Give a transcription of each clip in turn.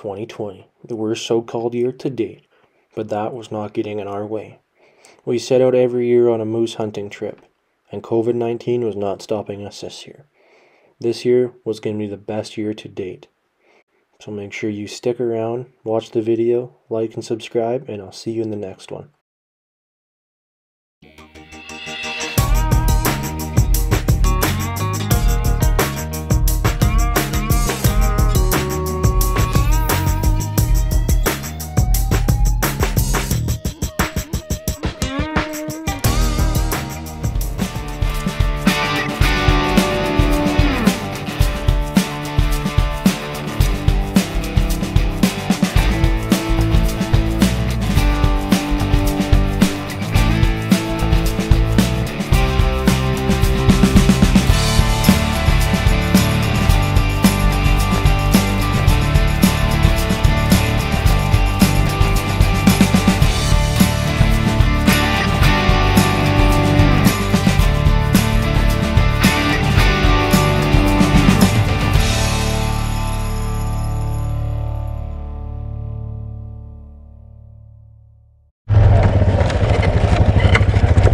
2020, the worst so-called year to date, but that was not getting in our way. We set out every year on a moose hunting trip, and COVID-19 was not stopping us this year. This year was going to be the best year to date. So make sure you stick around, watch the video, like and subscribe, and I'll see you in the next one.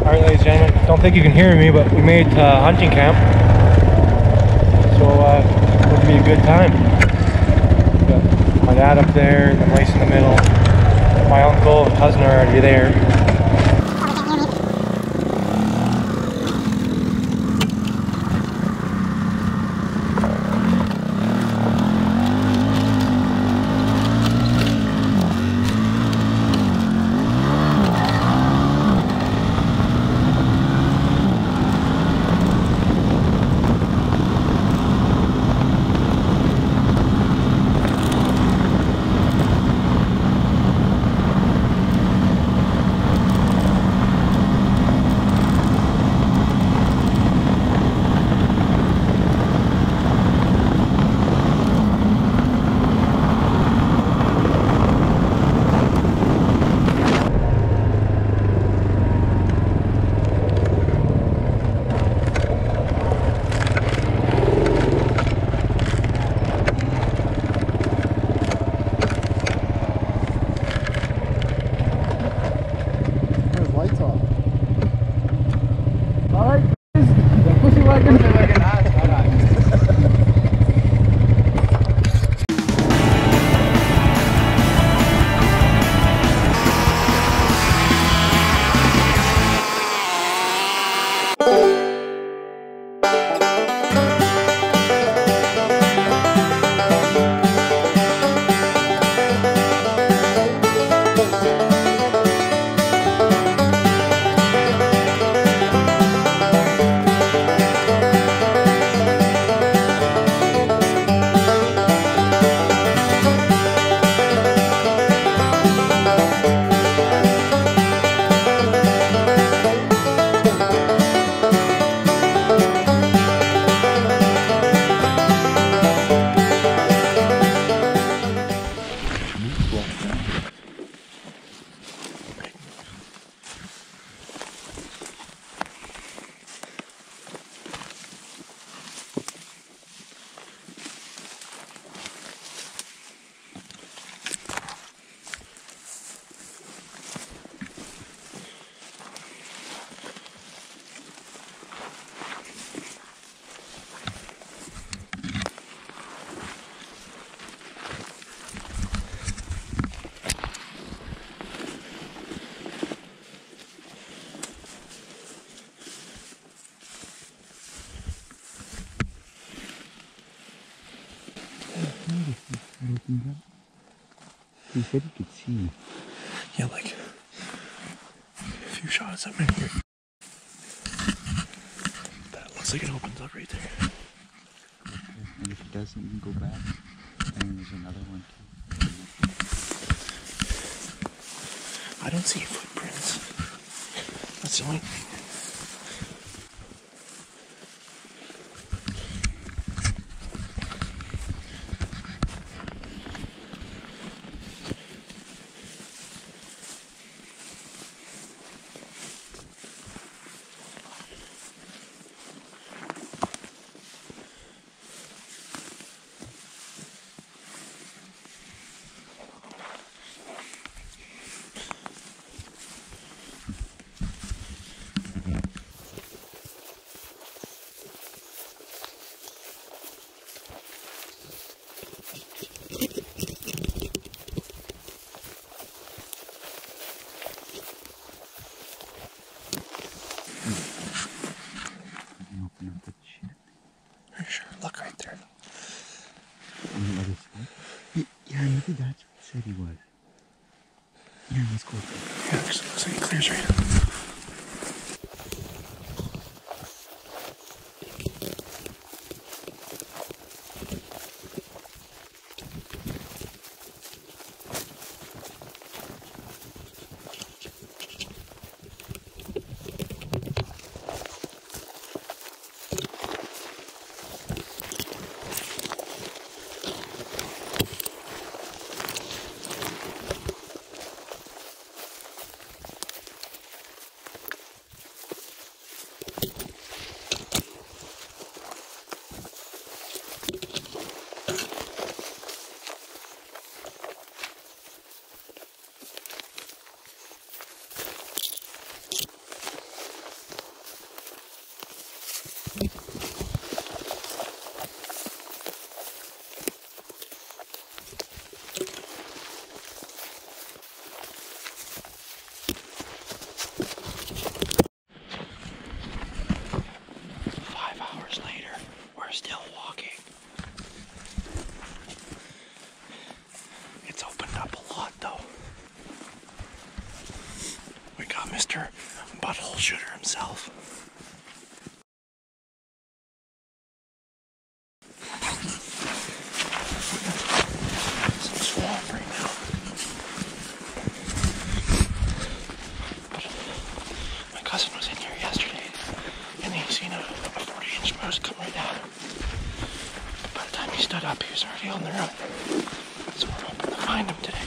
Alright, ladies and gentlemen, don't think you can hear me, but we made hunting camp, so it'll be a good time. Got my dad up there, the place in the middle, my uncle and cousin are already there. He said he could see. Yeah, like a few shots up in here. That looks like it opens up right there. And if it doesn't, you can go back. And there's another one too. I don't see footprints. That's the only thing. On the other side? Yeah, maybe that's what he said he was. Yeah, let's go. Yeah, looks like it clears right up. Still walking. It's opened up a lot though. We got Mr. Butthole Shooter himself. Some swamp right now. But my cousin was in here yesterday and he seen a 40-inch moose come right at him. By the time he stood up, he was already on the run. So we're hoping to find him today.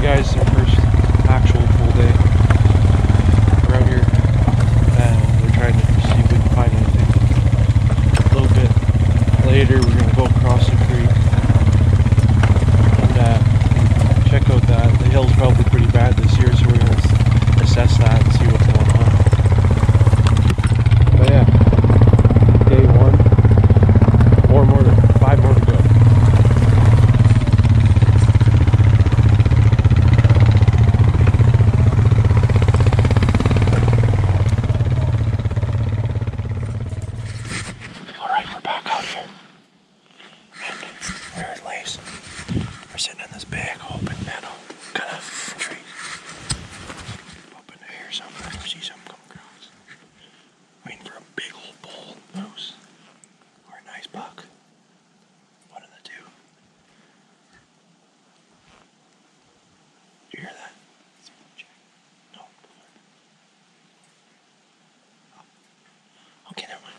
Guys, our first actual full day. We're out here and we're trying to see if we can find anything. A little bit later, we're going to go across the creek and check out that. The hill's probably pretty bad this year, so we're going to assess that and see what's going on. But yeah, day one, 5 more to go. We're sitting in this big open meadow kind of tree. Hoping to hear something or see something come across. Waiting for a big old bull moose or a nice buck. One of the two. Do you hear that? No. Okay, never mind.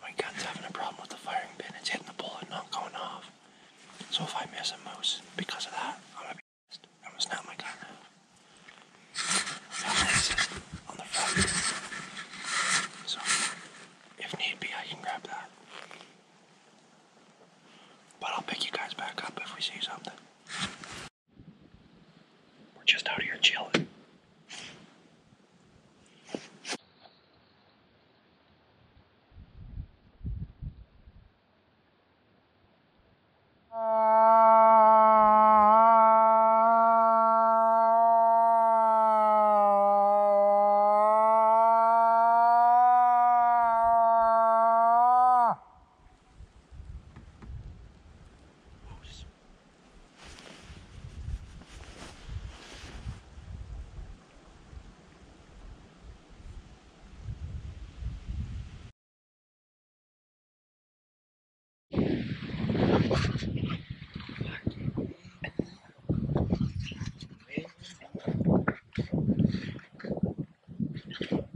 My gun's having a problem with the firing pin. It's hitting the bullet, not going off. So if I miss a moose because of that, I'm gonna be pissed. I'm gonna snap my gun on the front. So if need be, I can grab that. But I'll pick you guys back up if we see something. We're just out here chilling.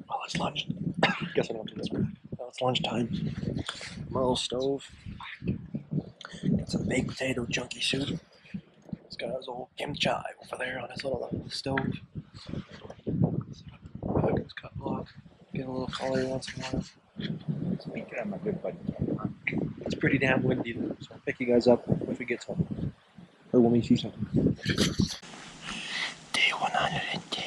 Well, it's lunch. Guess I don't do this one. Well, it's lunchtime. My little stove. Got some baked potato chunky soup. He's got his old kimchi over there on his little stove. His cut block. Get a little color once in a while. Speaking of my good buddy, It's pretty damn windy though, so I'll pick you guys up if we get something. Or when we see something. Day 102.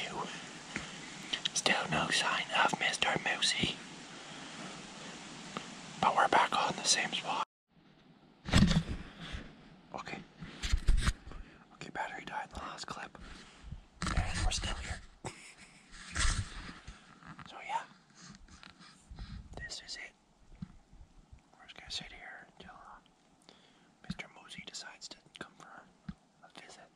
Still no sign of Mr. Moosey. But we're back on the same spot. Okay. Okay, battery died in the last clip. And we're still here. So yeah. This is it. We're just gonna sit here until Mr. Moosey decides to come for a visit.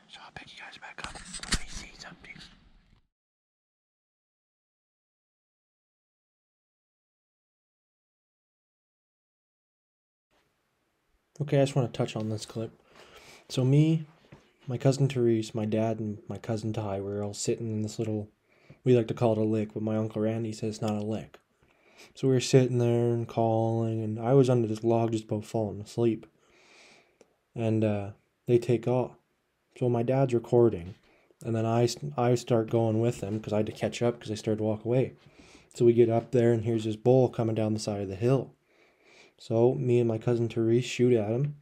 So I'll pick you guys back up when we see something. Okay, I just want to touch on this clip. So me, my cousin Therese, my dad, and my cousin Ty were all sitting in this little, we like to call it a lick, but my Uncle Randy says it's not a lick. So we were sitting there and calling, and I was under this log just about falling asleep. And they take off. So my dad's recording, and then I start going with them because I had to catch up because they started to walk away. So we get up there, and here's this bull coming down the side of the hill. So me and my cousin Therese shoot at him,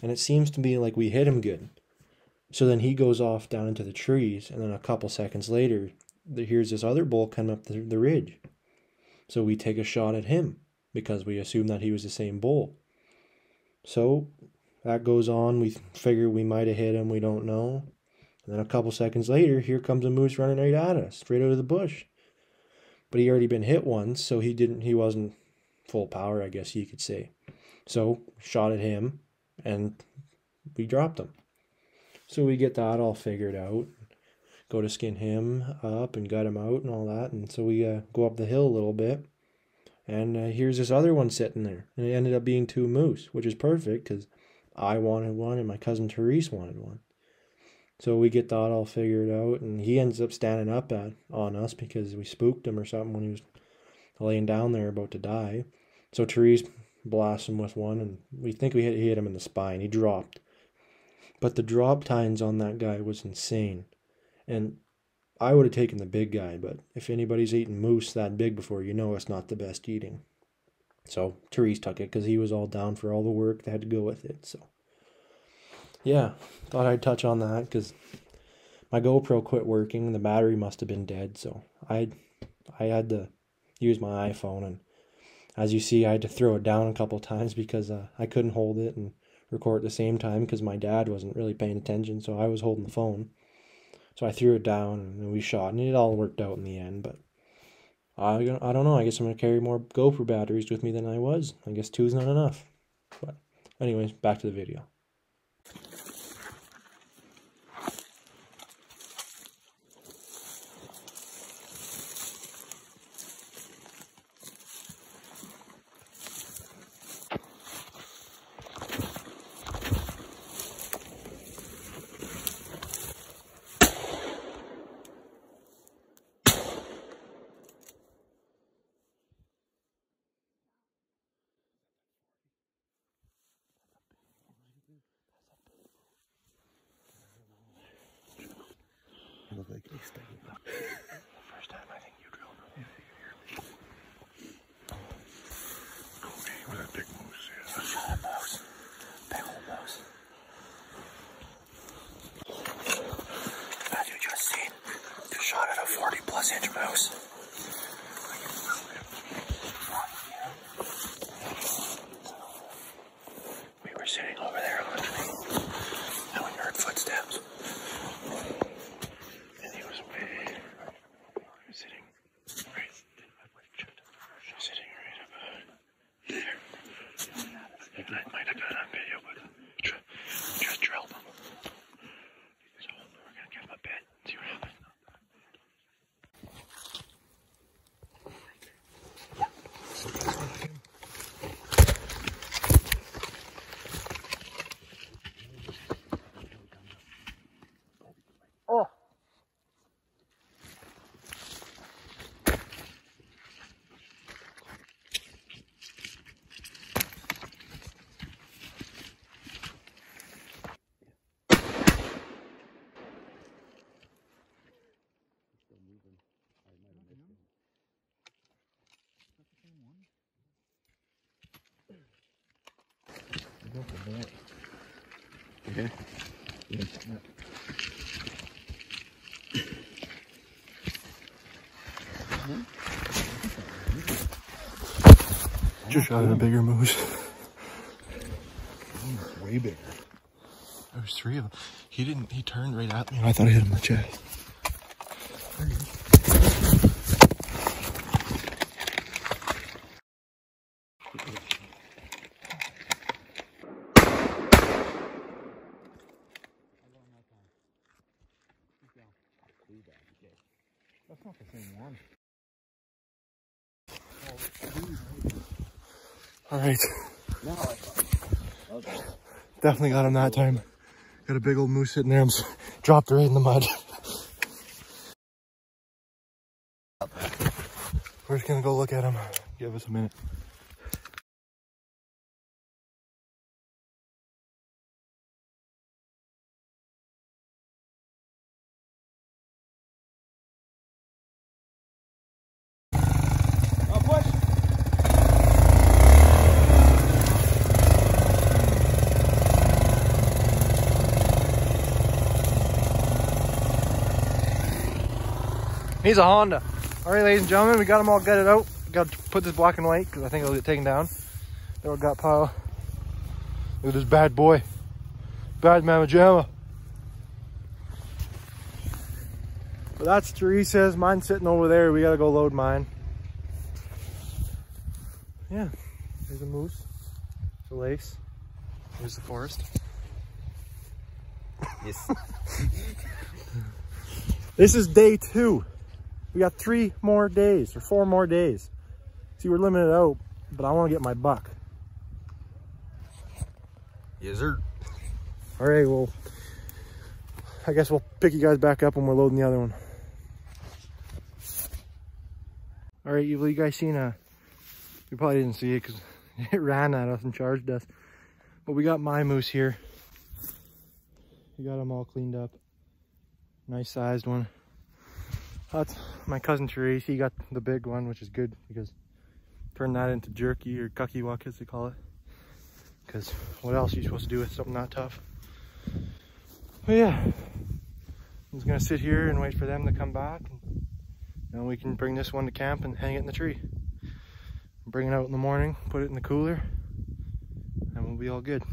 and it seems to be like we hit him good. So then he goes off down into the trees, and then a couple seconds later, here's this other bull coming up the ridge. So we take a shot at him because we assume that he was the same bull. So that goes on. We figure we might have hit him. We don't know. And then a couple seconds later, here comes a moose running right at us, straight out of the bush. But he already been hit once, so he wasn't full power, I guess you could say. So shot at him, and we dropped him. So we get that all figured out. Go to skin him up and gut him out and all that. And so we go up the hill a little bit. And here's this other one sitting there. And it ended up being 2 moose, which is perfect because I wanted one and my cousin Therese wanted one. So we get that all figured out. And he ends up standing up on us because we spooked him or something when he was laying down there about to die. So Therese blasts him with one. And we think we hit him in the spine. He dropped. But the drop tines on that guy was insane. And I would have taken the big guy, but if anybody's eaten moose that big before, you know it's not the best eating. So Therese took it because he was all down for all the work that had to go with it. So yeah, thought I'd touch on that because my GoPro quit working and the battery must have been dead. So I had to use my iPhone, and as you see, I had to throw it down a couple times because I couldn't hold it and record at the same time because my dad wasn't really paying attention, so I was holding the phone. So I threw it down and we shot, and it all worked out in the end. But I don't know. I guess I'm going to carry more GoPro batteries with me than I was. I guess 2's not enough. But anyways, back to the video. like he's sticking up. The first time I think you drilled him. Cody with a big moose, yeah. Shot a moose. Big old moose. As you just seen, just shot at a 40+ inch moose. We were sitting over there on the tree, and we heard footsteps. And he was sitting right about there. I might have done it on video, but just drilled him. So we're gonna give him a bit, see what happens. Oh. Okay. Yeah. Just shot at a bigger moose. Way bigger. There was 3 of them. He turned right at me and I thought I hit him in the chest. That's not the same one. Alright. No, okay. Definitely got him that time. Got a big old moose sitting there. I'm dropped right in the mud. We're just gonna go look at him. Give us a minute. He's a Honda. All right, ladies and gentlemen, we got them all gutted out. Got to put this black and white because I think it'll get taken down. Little gut pile. Look at this bad boy. Bad mama jamma. But that's Teresa's. Mine's sitting over there. We got to go load mine. Yeah, there's a moose. There's a lace. There's the forest. Yes. This is day 2. We got 3 more days or 4 more days. See, we're limited out, but I want to get my buck. Yes, sir. All right, well, I guess we'll pick you guys back up when we're loading the other one. All right, you guys seen you probably didn't see it because it ran at us and charged us. But we got my moose here. We got them all cleaned up. Nice sized one. That's my cousin Therese. He got the big one, which is good because turn that into jerky or cucky walk as they call it. Because what else are you supposed to do with something that tough? But yeah, I'm just gonna sit here and wait for them to come back, and then we can bring this one to camp and hang it in the tree. Bring it out in the morning, put it in the cooler, and we'll be all good.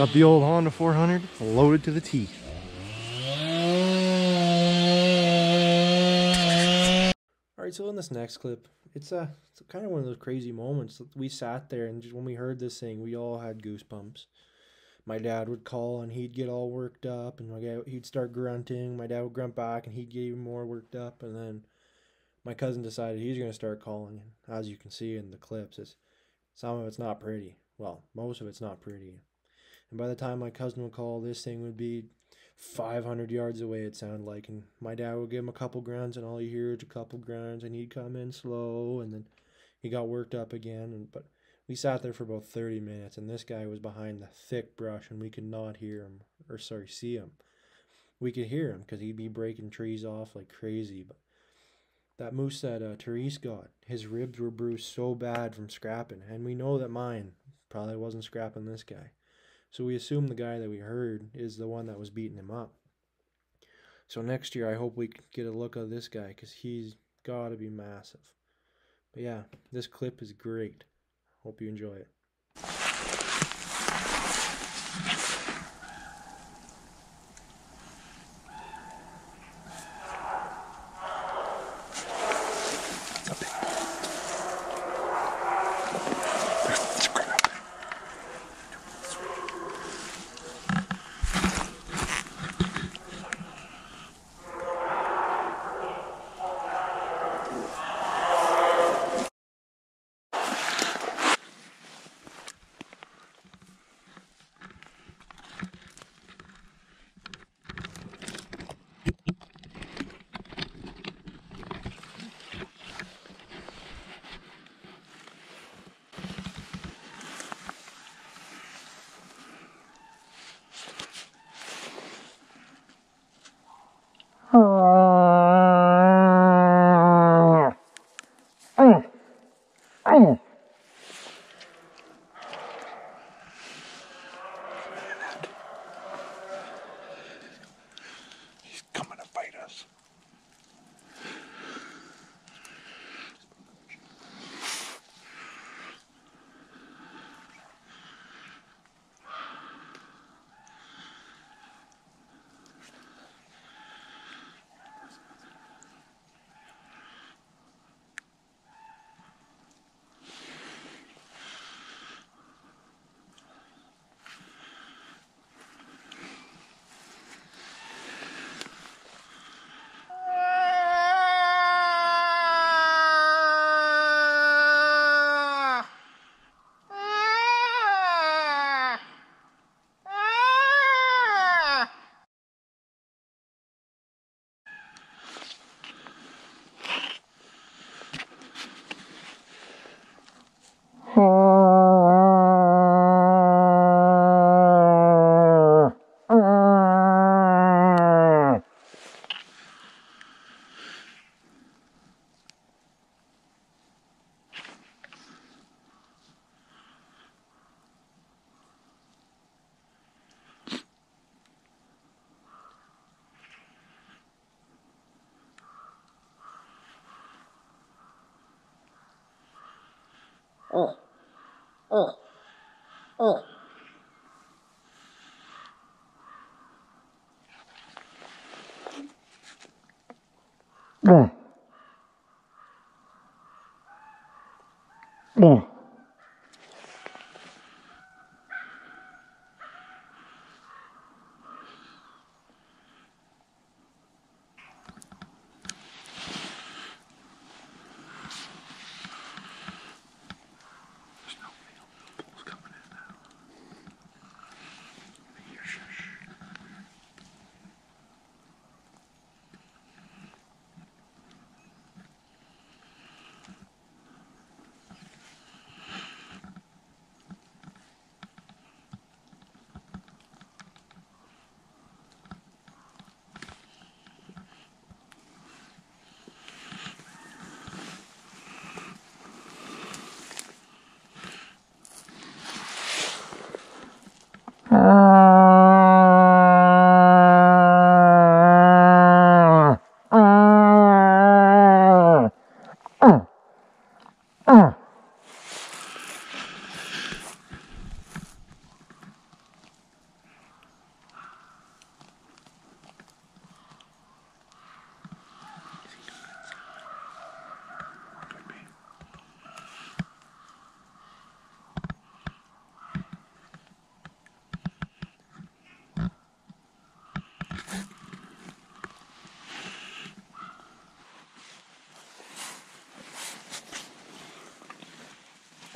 Got the old Honda 400 loaded to the teeth. Alright, so in this next clip, it's kind of one of those crazy moments. We sat there and just when we heard this thing, we all had goosebumps. My dad would call and he'd get all worked up, and he'd start grunting. My dad would grunt back and he'd get even more worked up, and then my cousin decided he's going to start calling. And as you can see in the clips, some of it's not pretty. Well, most of it's not pretty. And by the time my cousin would call, this thing would be 500 yards away, it sounded like. And my dad would give him a couple grunts, and all you hear is a couple grunts, and he'd come in slow, and then he got worked up again. But we sat there for about 30 minutes, and this guy was behind the thick brush, and we could not hear him, see him. We could hear him because he'd be breaking trees off like crazy. But that moose that Therese got, his ribs were bruised so bad from scrapping, and we know that mine probably wasn't scrapping this guy. So we assume the guy that we heard is the one that was beating him up. So next year I hope we get a look at this guy because he's got to be massive. But yeah, this clip is great. Hope you enjoy it. He's coming to fight us.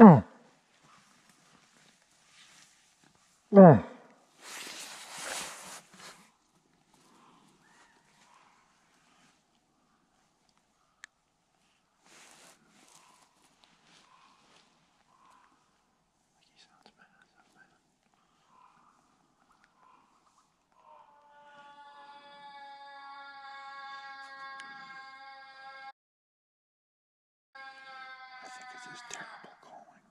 I think it's just terrible calling.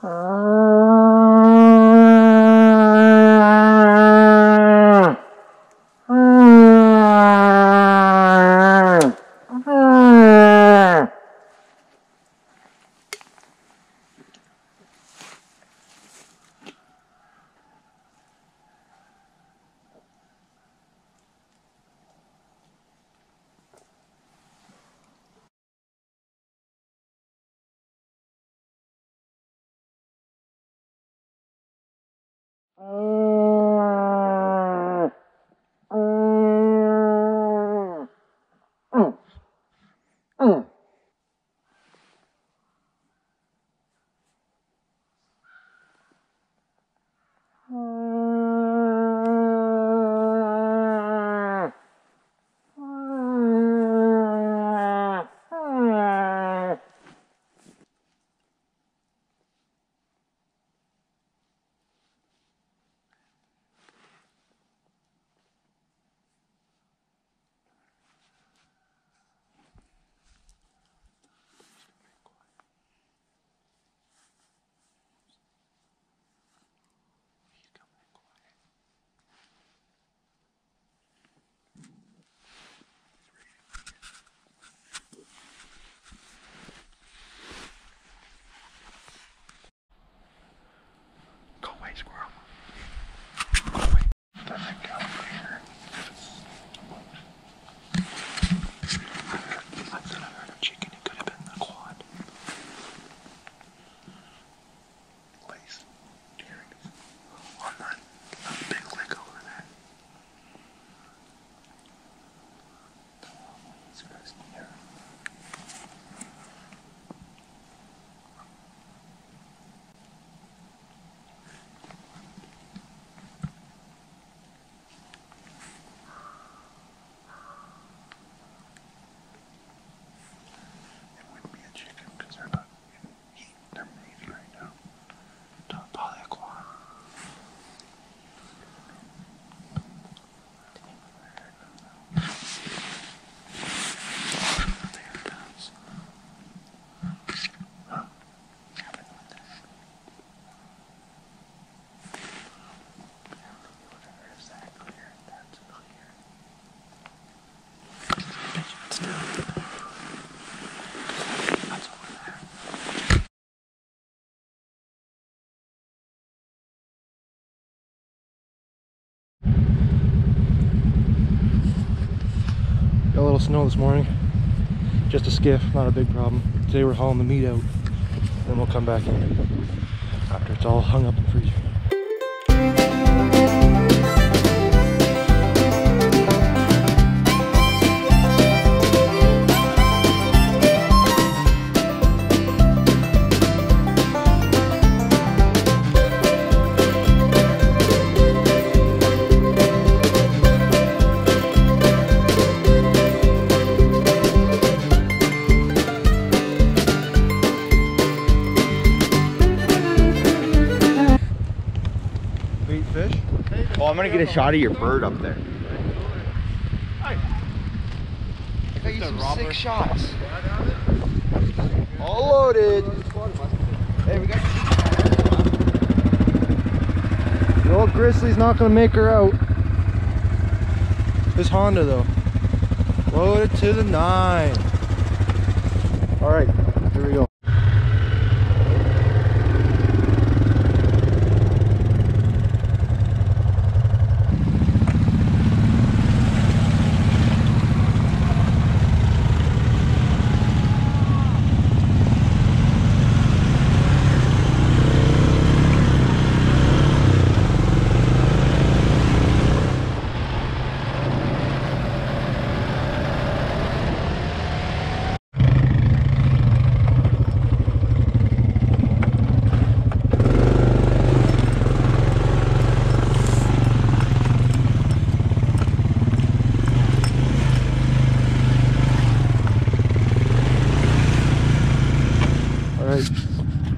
Go away, squirrel. Go away. Doesn't go here. I thought I heard a chicken. It could have been the quad. Place. On that big lick over there. It's gross here. It wouldn't be a chicken because they're not in heat. They're maybe right now. Probably a quad. There it is. Huh? Is that clear? That's clear. It's down. That's over there. Got a little snow this morning. Just a skiff, not a big problem. Today we're hauling the meat out, then we'll come back in after it's all hung up and freezing. Fish? Oh, I'm gonna get a shot of your bird up there. I got you some sick shots. All loaded. Hey, we got The old Grizzly's not gonna make her out. This Honda though. Loaded to the 9. Alright, here we go.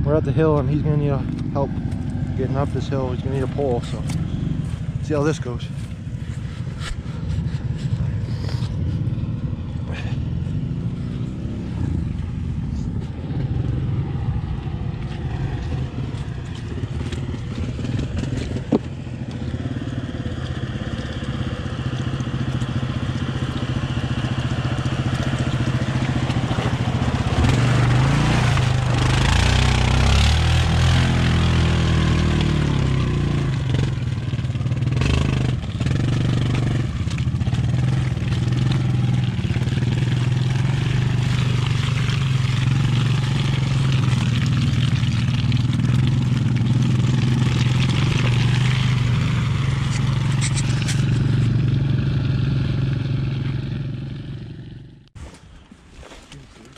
We're at the hill and he's gonna need help getting up this hill. He's gonna need a pole, so see how this goes.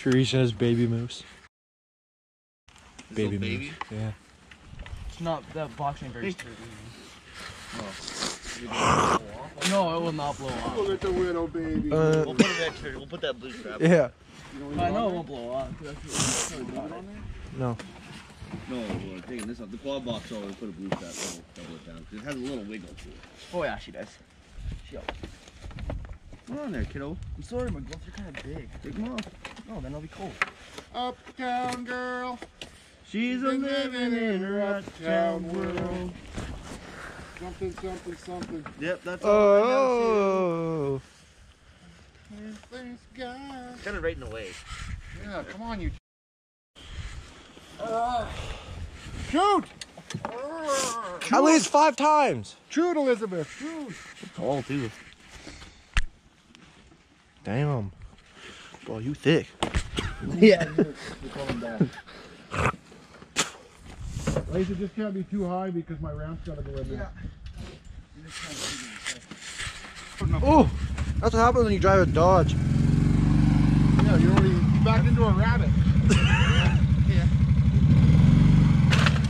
Teresa has baby moose. Baby moose. Yeah. It's not, that box ain't very sturdy. No, it will not blow off. Look at the widow, baby. We'll put it next here. We'll put that blue strap. Yeah. I know it won't blow off. No. No, we're taking this off. The quad box always put a blue strap. Double it down. Because it has a little wiggle to it. Oh yeah, she does. She always. Come on there, kiddo. I'm sorry, my gloves are kind of big. Take them off. No, then I'll be cold. Uptown girl. She's a living in her uptown world. Something, something, something. Yep, that's all. Oh. Thanks, God. Kind of right in the way. Yeah, come on, you. Shoot! At least 5 times. Shoot, Elizabeth. Shoot. Tall too. Damn. Boy, you thick. Yeah. Laser just can't be too high because my ramp's got to go in there. Oh, that's what happens when you drive a Dodge. Yeah, you backed into a rabbit. Yeah.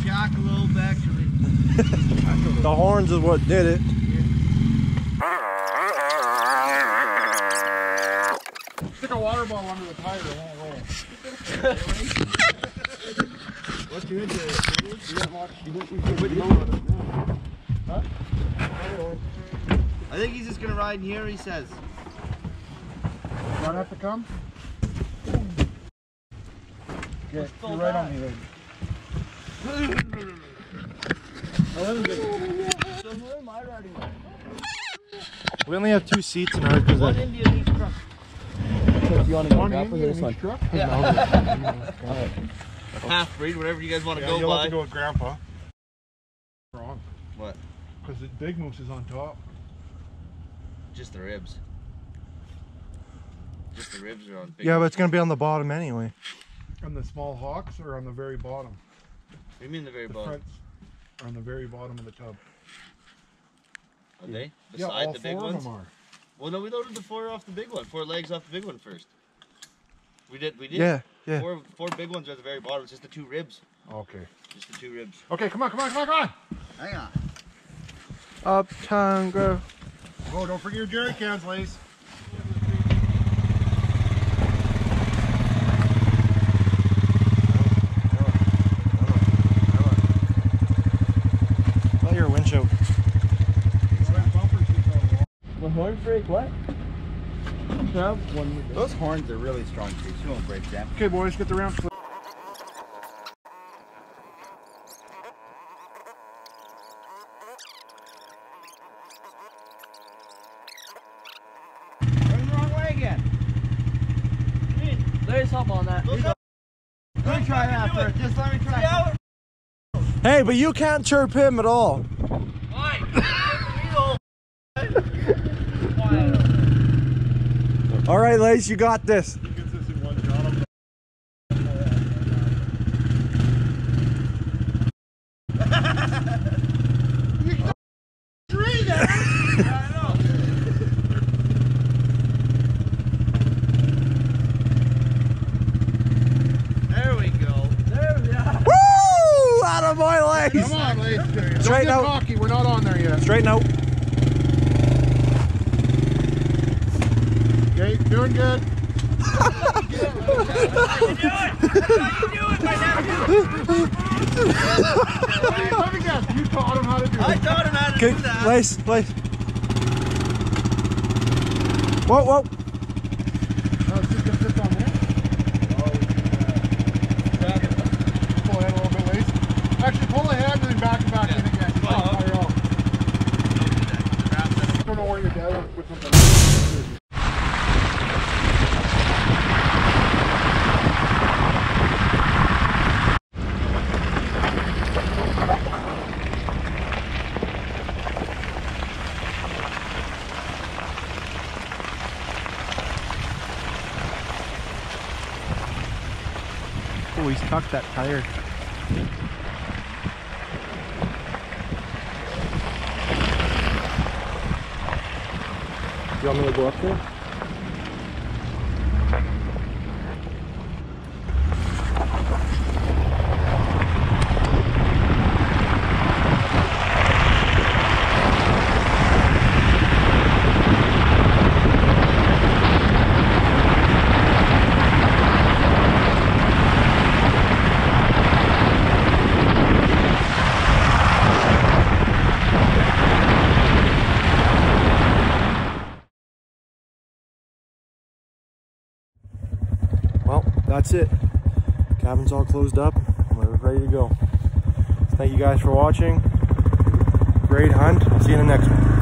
Jackalope, actually. The horns is what did it. Stick a water bottle under the tire, it won't roll. What's you into? Huh? I think he's just gonna ride in here, he says. Not have to come? Okay, you're right on me, lady. So who am I riding with? We only have 2 seats in ours because One Indian each truck. You want to go grab for this one? Truck? Half breed, whatever you guys want to Yeah, go you'll by. have to go with Grandpa. Wrong. What? Because the big moose is on top. Just the ribs. Just the ribs are on big. Yeah, but it's gonna be on the bottom anyway. On the small hawks or on the very bottom? What do you mean the very The bottom? fronts are on the very bottom of the tub. Are they? Yeah, Beside all the big 4 ones? of them are. Well, no, we loaded the 4 off the big one. 4 legs off the big one first. We did. Yeah, yeah. 4 big ones are at the very bottom. It's just the 2 ribs. Okay. Just the 2 ribs. Okay, come on, come on, come on, come on! Hang on. Uptown girl. Oh, don't forget your jerry cans, Lace. Let your windshield. One horn break, what? Those horns are really strong too. You won't break them. Okay, boys, get the ramp. Going the wrong way again. There's help on that. Let me try that first. Just let me try. Hey, but you can't chirp him at all. All right, Lace, you got this. He gets this in one shot. There we go. Woo! Out of my legs. Come on, Lace. Don't Straighten get out. cocky. We're not on there yet. Straighten out. Okay, doing good. Let me guess. You taught him how to do I it. taught him how to Okay, do that. Lace. Whoa, whoa. Oh, it's just gonna sit on there. Pull ahead a little bit, Lace. Actually, pull ahead and then back and back in again. Oh, Fire off. Don't Don't know where you're dead with something. Oh, he's tucked that tire. You want me to go up there? that's it. Cabin's all closed up. We're ready to go. Thank you guys for watching. Great hunt. I'll see you in the next one.